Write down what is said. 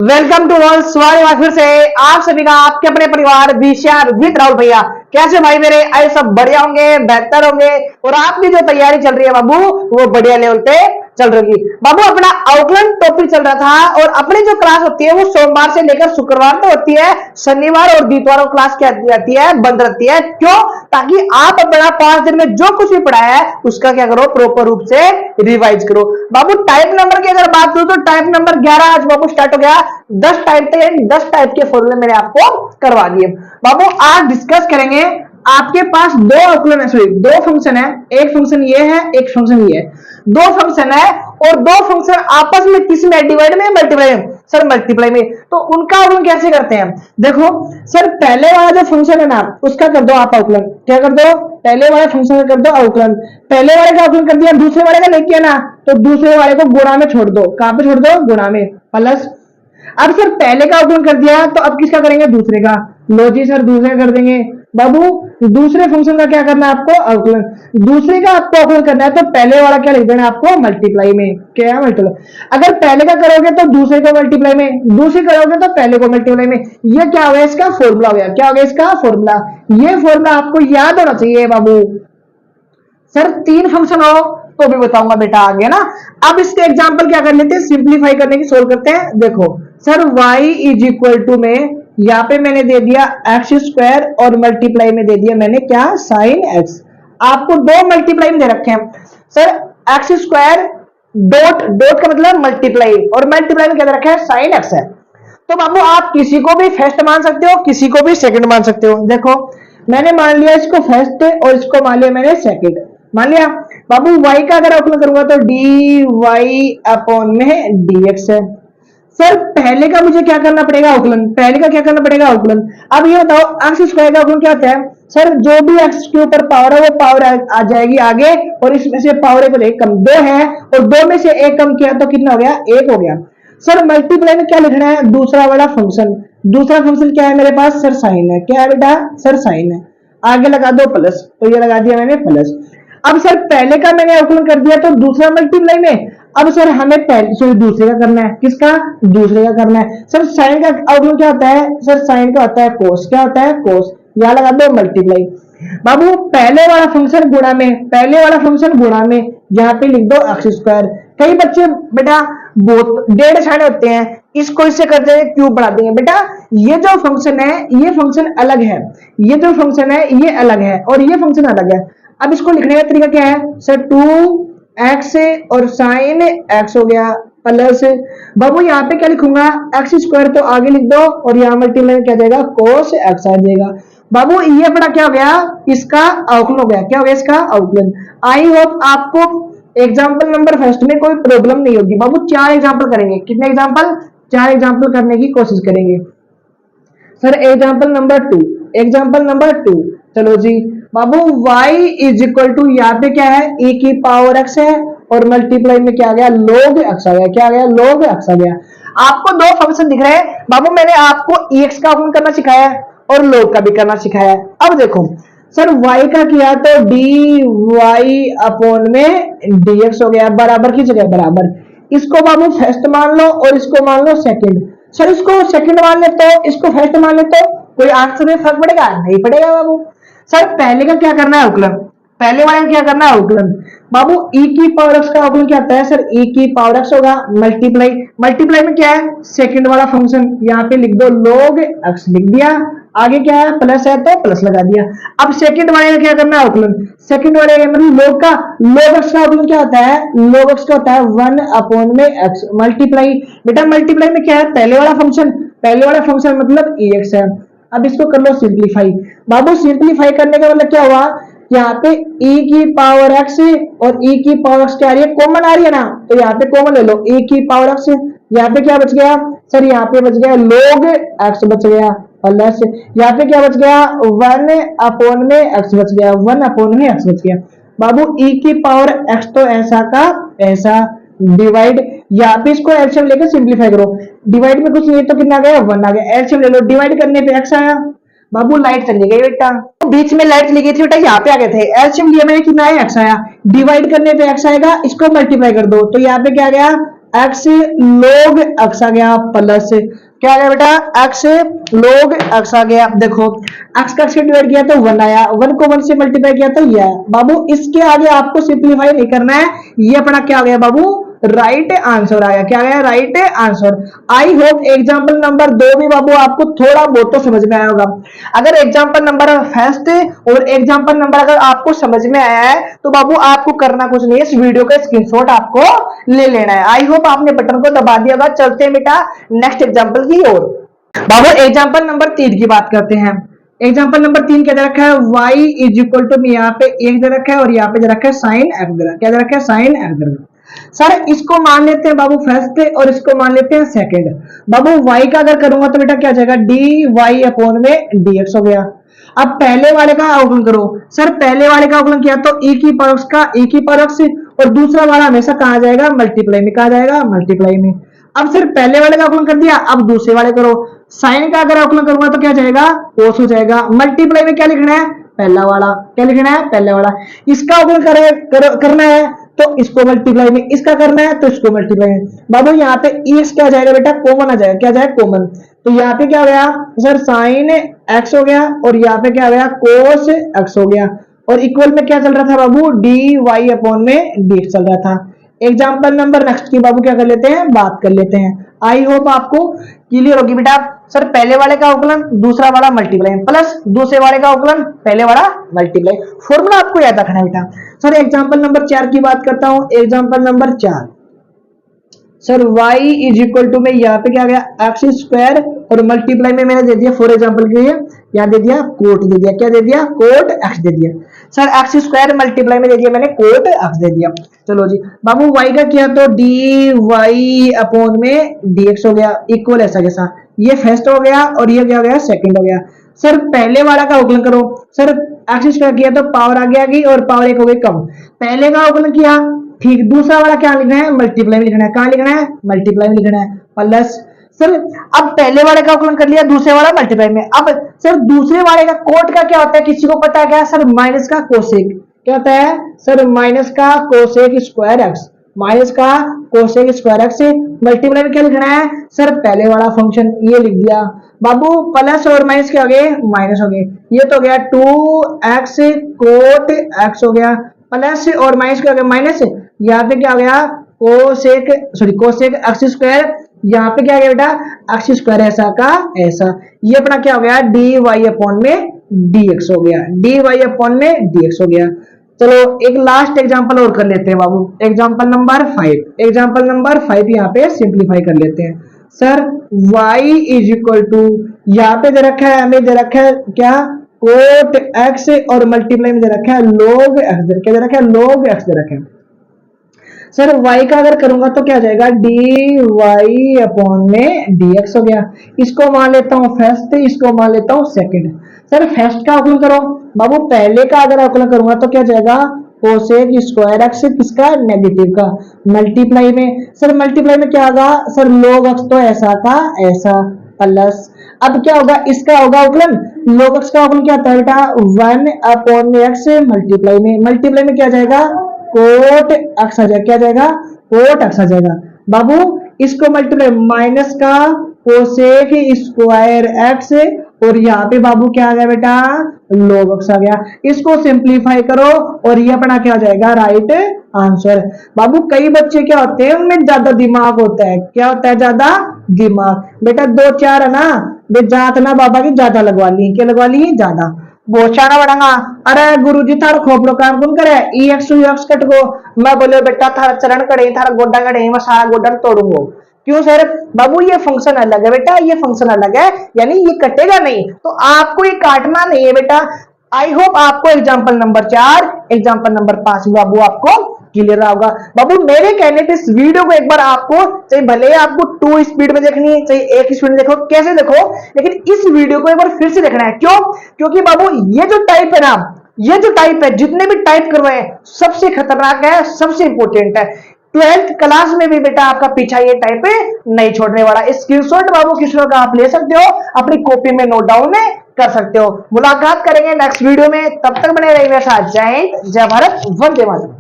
Welcome to all. स्वागत फिर से आप सभी का आपके अपने परिवार विशाल विद राहुल भैया। कैसे भाई मेरे? आए सब बढ़िया होंगे, बेहतर होंगे और आपकी जो तैयारी चल रही है बाबू वो बढ़िया लेवल पे चल रही है बाबू। अपना आउटलाइन टॉपिक चल रहा था और अपनी जो क्लास होती है वो सोमवार से लेकर शुक्रवार तक होती है। शनिवार और बीतवार को क्लास क्या रहती है? बंद रहती है। क्यों? ताकि आप अपना 5 दिन में जो कुछ भी पढ़ाया है उसका क्या करो, प्रॉपर रूप से रिवाइज करो बाबू। टाइप नंबर की अगर बात करूं तो टाइप नंबर 11 आज बाबू स्टार्ट हो गया। 10 टाइप थे, 10 टाइप के फॉर्मूले मैंने आपको करवा दिए बाबू। आज डिस्कस करेंगे। आपके पास दो आउटलाइन है, सॉरी दो फंक्शन है। एक फंक्शन ये है, एक फंक्शन ये है। दो फंक्शन है और दो फंक्शन आपस में किस में डिवाइड में, मल्टीप्लाई में। सर मल्टीप्लाई में, तो उनका आउटलाइन कैसे करते हैं? देखो सर, पहले वाला जो फंक्शन है ना उसका कर दो आप आउटलाइन। क्या कर दो? पहले वाले फंक्शन का कर दो आउटलाइन। पहले वाले का आउटलाइन कर दिया, दूसरे वाले का नहीं किया ना तो दूसरे वाले को गुणा में छोड़ दो। कहां पे छोड़ दो? गुणा में। प्लस अब सर पहले का आउटलाइन कर दिया तो अब किसका करेंगे? दूसरे का। लो जी सर, दूसरे कर देंगे बाबू। दूसरे फंक्शन का क्या करना है आपको? आउटलाइन। दूसरे का आपको आउटलाइन करना है तो पहले वाला क्या लिख देना आपको? मल्टीप्लाई में। क्या है? मल्टीप्लाई। अगर पहले का करोगे तो दूसरे को मल्टीप्लाई में, दूसरे करोगे तो पहले को मल्टीप्लाई में। ये क्या हो गया? इसका फॉर्मूला हो गया। क्या हो गया इसका? फॉर्मूला। ये फॉर्मूला आपको याद होना चाहिए बाबू। सर 3 फंक्शन हो तो भी बताऊंगा बेटा आगे ना। अब इसके एग्जांपल क्या कर लेते हैं, सिंप्लीफाई करने की सोल्व करते हैं। देखो sir y is equal to में यहाँ पे मैंने दे दिया एक्स स्क्वायर और मल्टीप्लाई में दे दिया मैंने क्या? Sine x. आपको दो मल्टीप्लाई में दे रखे हैं sir, x square dot dot का मतलब मल्टीप्लाई और मल्टीप्लाई में क्या दे रखा है? साइन एक्स है। तो बाबू आप किसी को भी फर्स्ट मान सकते हो, किसी को भी सेकंड मान सकते हो। देखो मैंने मान लिया इसको फर्स्ट और इसको मान लिया मैंने सेकंड। मान लिया बाबू। y का अगर आउटलाइन करूंगा तो डी वाई अपॉन में dx है। सर पहले का मुझे क्या करना पड़ेगा? आउटलाइन। पहले का क्या करना पड़ेगा? आउटलाइन। अब ये बताओ एक्स स्क्वायर का आउटलाइन क्या होता है? सर जो भी एक्स के ऊपर पावर है वो पावर आ जाएगी आगे और इसमें से पावर एक कम दो है और दो में से एक कम किया तो कितना हो गया? एक हो गया। सर मल्टीप्लाई में क्या लिखना है? दूसरा वाला फंक्शन। दूसरा फंक्शन क्या है मेरे पास? सर साइन है। क्या है बेटा? सर साइन है। आगे लगा दो प्लस, तो ये लगा दिया मैंने प्लस। अब सर पहले का मैंने आउटलाइन कर दिया तो दूसरा मल्टीप्लाई में। अब सर हमें पहले सॉरी दूसरे का करना है। किसका? दूसरे का करना है। सर साइन का आउटलाइन क्या होता है? सर साइन का होता है कोस। क्या होता है? कोस। यहां लगा दो मल्टीप्लाई। बाबू पहले वाला फंक्शन गुणा में, पहले वाला फंक्शन गुणा में, यहाँ पे लिख दो एक्स स्क्वायर। कई बच्चे बेटा बहुत डेढ़ साइड होते हैं, इसको इससे करते हैं क्यूब बढ़ा देंगे। बेटा ये जो फंक्शन है ये फंक्शन अलग है, ये जो फंक्शन है ये अलग है और ये फंक्शन अलग है। अब इसको लिखने का तरीका क्या है? सर 2x और साइन x हो गया प्लस बाबू यहाँ पे क्या लिखूंगा? एक्स स्क्वायर तो आगे लिख दो और यहाँ मल्टीप्लाई क्या जाएगा? कोस x आ जाएगा। बाबू ये बड़ा क्या हो गया? इसका आउटलाइन हो गया। क्या हो गया? इसका आउटलाइन। आई होप आपको एग्जाम्पल नंबर फर्स्ट में कोई प्रॉब्लम नहीं होगी बाबू। 4 एग्जाम्पल करेंगे। कितने एग्जाम्पल? 4 एग्जाम्पल करने की कोशिश करेंगे। Sir example number 2, example number 2 चलो जी बाबू। y इज इक्वल टू यहाँ पे क्या है? e की पावर x है और मल्टीप्लाई में क्या आ गया? log x आ गया। क्या आ गया? log x आ गया। आपको दो फंक्शन दिख रहे हैं बाबू। मैंने आपको ex का आउटलाइन करना सिखाया है और log का भी करना सिखाया है। अब देखो सर y का किया तो डी वाई अपॉन में dx हो गया बराबर की जगह बराबर। इसको बाबू फर्स्ट मान लो और इसको मान लो सेकंड। सर इसको सेकंड मान लेते हो, इसको फर्स्ट मान लेते हो, कोई आंसर में फर्क पड़ेगा? नहीं पड़ेगा बाबू। सर पहले का क्या करना है? आउटलाइन। पहले वाले का क्या करना है? आउटलाइन। बाबू e की पावर x का आउटलाइन क्या आता है? सर e की पावर x होगा मल्टीप्लाई। मल्टीप्लाई में क्या है? सेकंड वाला फंक्शन। यहाँ पे लिख दो log x लिख दिया। आगे क्या है? प्लस है तो प्लस लगा दिया। अब सेकंड वाले का क्या करना है? आउटलाइन। सेकंड वाले का मतलब log का, log x का आउटलाइन क्या होता है? log x का होता है 1 अपॉन में x मल्टीप्लाई। बेटा मल्टीप्लाई में क्या है? पहले वाला फंक्शन, पहले वाला फंक्शन मतलब ex है। अब इसको कर लो सिंप्लीफाई। बाबू सिंप्लीफाई करने का मतलब क्या हुआ? यहाँ पे e की पावर x और e की पावर x क्या आ रही है? कॉमन आ रही है ना, तो यहाँ पे कॉमन ले लो e की पावर x। यहाँ पे क्या बच गया? सर यहाँ पे बच गया log x बच गया प्लस यहाँ पे क्या बच गया? 1 अपॉन में x बच गया, 1 अपॉन में x बच गया। बाबू e की पावर x तो ऐसा का ऐसा डिवाइड, यहाँ पे इसको एलसीएम लेकर सिंप्लीफाई करो। डिवाइड में कुछ नहीं तो कितना आ गया? 1 आ गया। एलसीएम ले लो, डिवाइड करने पे x आया। बाबू लाइट चली गई बेटा, तो बीच में लाइट चली गई थी बेटा, यहाँ पे आ गए थे। एलसीएम लिया मैंने, कितना आया? x आया। डिवाइड करने पे x आएगा, इसको मल्टीप्लाई कर दो तो यहाँ पे क्या आ गया? एक्स लोग एक्स आ गया प्लस क्या आ गया बेटा, एक्स लोग एक्स आ गया। देखो एक्स का एक्स से डिवाइड किया तो 1 आया, 1 को 1 से मल्टीप्लाई किया तो ये आया। बाबू इसके आगे आपको सिंप्लीफाई नहीं करना है, ये अपना क्या आ गया बाबू, राइट आंसर आया। क्या गया, right answer. I hope example number 2 भी बाबू आपको थोड़ा बहुत तो समझ में आया होगा। अगर एग्जाम्पल नंबर फर्स्ट और एग्जाम्पल नंबर अगर आपको समझ में आया है तो बाबू आपको करना कुछ नहीं है, इस वीडियो का स्क्रीनशॉट आपको ले लेना है। आई होप आपने बटन को दबा दिया होगा। चलते हैं बेटा नेक्स्ट एग्जाम्पल की ओर। बाबू एग्जाम्पल नंबर 3 की बात करते हैं। एग्जाम्पल नंबर 3 क्या दे रखा है, y इज इक्वल टू यहाँ पे 1 दे रखा है और यहाँ पे दे रखा है साइन एक्स दे रखा है। क्या दे रखा है, साइन एक्स दे रखा है। सर इसको मान लेते हैं बाबू फर्स्ट और इसको मान लेते हैं सेकंड। बाबू y का अगर करूंगा तो बेटा क्या जाएगा, डी वाई अपॉन में dx हो गया। अब पहले वाले का अवकलन करो। सर पहले वाले का अवकलन किया तो e की पावर x का e की पावर x, और दूसरा वाला हमेशा कहा जाएगा मल्टीप्लाई में, कहा जाएगा मल्टीप्लाई में। अब सिर्फ पहले वाले का अवकलन कर दिया, अब दूसरे वाले करो। साइन का अगर अवकलन करूंगा तो क्या जाएगा, कोस हो जाएगा। मल्टीप्लाई में क्या लिखना है, पहला वाला। क्या लिखना है, पहला वाला। इसका अवकलन करना है तो इसको मल्टीप्लाई में, इसका करना है तो इसको मल्टीप्लाई में। बाबू यहाँ पे एक्स क्या जाएगा बेटा, कॉमन आ जाएगा। क्या जाएगा, कॉमन। तो यहाँ पे क्या हो गया सर, साइन एक्स हो गया और यहाँ पे क्या हो गया, कोस एक्स हो गया। और इक्वल में क्या चल रहा था बाबू, डी वाई अपॉन में डी चल रहा था। एग्जाम्पल नंबर नेक्स्ट की बाबू क्या कर लेते हैं, बात कर लेते हैं। आई होप आपको क्लियर होगी बेटा। सर पहले वाले का अवकलन दूसरा वाला मल्टीप्लाई प्लस दूसरे वाले का अवकलन पहले वाला मल्टीप्लाई, फॉर्मूला आपको याद रखना है बेटा। सर एग्जाम्पल नंबर 4 की बात करता हूं। Example number 4 sir y is equal to में यहाँ पे क्या गया, एक्स स्क्वायर और मल्टीप्लाई में मैंने दे दिया फॉर एग्जाम्पल के लिए, यहाँ दे दिया कोट दे दिया। क्या दे दिया, कोट एक्स दे दिया। सर एक्स स्क्वायर मल्टीप्लाई में दे दिया मैंने कोट एक्स दे दिया। चलो जी बाबू y का किया तो डी वाई अपॉन में डी एक्स हो गया, इक्वल ऐसा कैसा, ये फर्स्ट हो गया और ये क्या हो गया, सेकंड हो गया। सर पहले वाला का अवकलन करो। सर एक्स स्क्वायर किया तो पावर आगे आ गई और पावर 1 हो गई कम। पहले का अवकलन किया ठीक, दूसरा वाला क्या लिखना है, मल्टीप्लाई में लिखना है। कहां लिखना है, मल्टीप्लाई में लिखना है प्लस। सर अब पहले वाले का अवकलन कर लिया, दूसरे वाला मल्टीप्लाई में। अब सर दूसरे वाले का कोट का क्या होता है, किसी को पता है क्या, सर माइनस का कोसेक। क्या होता है सर, माइनस का कोसेक स्क्वायर एक्स, माइनस का कोसेक स्क्वायर एक्स। मल्टीप्लाई में क्या लिखना है सर, पहले वाला फंक्शन, ये लिख दिया बाबू। प्लस और माइनस क्या हो गए, माइनस हो गए। ये तो हो गया 2x कोट x हो गया, प्लस और माइनस क्या हो गया, माइनस। यहाँ पे क्या हो गया, कोसेक एक्स स्क्वायर। यहाँ पे क्या हो गया बेटा, एक्स स्क्वायर ऐसा का ऐसा। ये अपना क्या हो गया, डी वाई अपॉन में डी एक्स हो गया, डी वाई अपॉन में डी एक्स हो गया। चलो एक लास्ट एग्जांपल और कर लेते हैं बाबू। एग्जांपल नंबर 5, एग्जांपल नंबर 5 यहाँ पे सिंप्लीफाई कर लेते हैं। Sir y is equal to, यहाँ पे दे रखा है, हमें दे रखा है क्या, कोट x और मल्टीप्लाई में दे रखा है log x। क्या दे रखा है, log x दे रखा है। सर y का अगर करूंगा तो क्या जाएगा, डी वाई अपॉन में dx हो गया। इसको मान लेता हूं फर्स्ट, इसको मान लेता हूं सेकंड। सर फर्स्ट का अवकलन करो बाबू, पहले का अगर अवकलन करूंगा तो क्या जाएगा, कोसेक स्क्वायर एक्स, किसका, नेगेटिव का, मल्टीप्लाई में। सर मल्टीप्लाई में क्या होगा सर, log x तो ऐसा का ऐसा प्लस। अब क्या होगा, इसका होगा अवकलन, log x का अवकलन क्या होता है बेटा, 1 अपॉन में x मल्टीप्लाई में, मल्टीप्लाई में क्या जाएगा, कोट एक्स आ जाएगा। क्या जाएगा, कोट एक्स आ जाएगा बाबू। इसको मल्टीप्लाई माइनस का कोसेक स्क्वायर एक्स, और यहाँ पे बाबू क्या आ गया बेटा, log x आ गया। इसको सिंप्लीफाई करो और ये अपना क्या हो जाएगा, राइट आंसर। बाबू कई बच्चे क्या होते हैं, उनमें ज्यादा दिमाग होता है। क्या होता है, ज्यादा दिमाग। बेटा 2-4 है ना, जात ना बाबा की ज्यादा लगवा ली। क्या लगवा ली, ज्यादा बोचाना बढ़ागा। अरे गुरुजी थारा खोपड़ो काम कौन करे, ई एक्स कट को। मैं बोले बेटा थारा चरण कड़े, थारा गोड्डा कड़े, मैं सारा गोड्डा तोड़ूंगा। क्यों सर, बाबू ये फंक्शन अलग है बेटा, ये फंक्शन अलग है, यानी ये कटेगा नहीं, तो आपको ये काटना नहीं है बेटा। आई होप आपको एग्जाम्पल नंबर 4, एग्जाम्पल नंबर 5 बाबू आपको क्लियर होगा। बाबू मेरे कहने पे इस वीडियो को एक बार आपको, चाहे भले आपको 2 स्पीड में देखनी है, चाहे 1 स्पीड में देखो, कैसे देखो, लेकिन इस वीडियो को एक बार फिर से देखना है। क्यों, क्योंकि बाबू ये जो टाइप है ना, ये जो टाइप है, जितने भी टाइप करवाए सबसे खतरनाक है, सबसे इंपॉर्टेंट है। 12th क्लास में भी बेटा आपका पीछा ये टाइप नहीं छोड़ने वाला। स्क्रीनशॉट बाबू किसी का आप ले सकते हो, अपनी कॉपी में नोट डाउन कर सकते हो। मुलाकात करेंगे नेक्स्ट वीडियो में, तब तक बने रहिए मेरे साथ। जय हिंद, जय भारत, वंदे मातरम।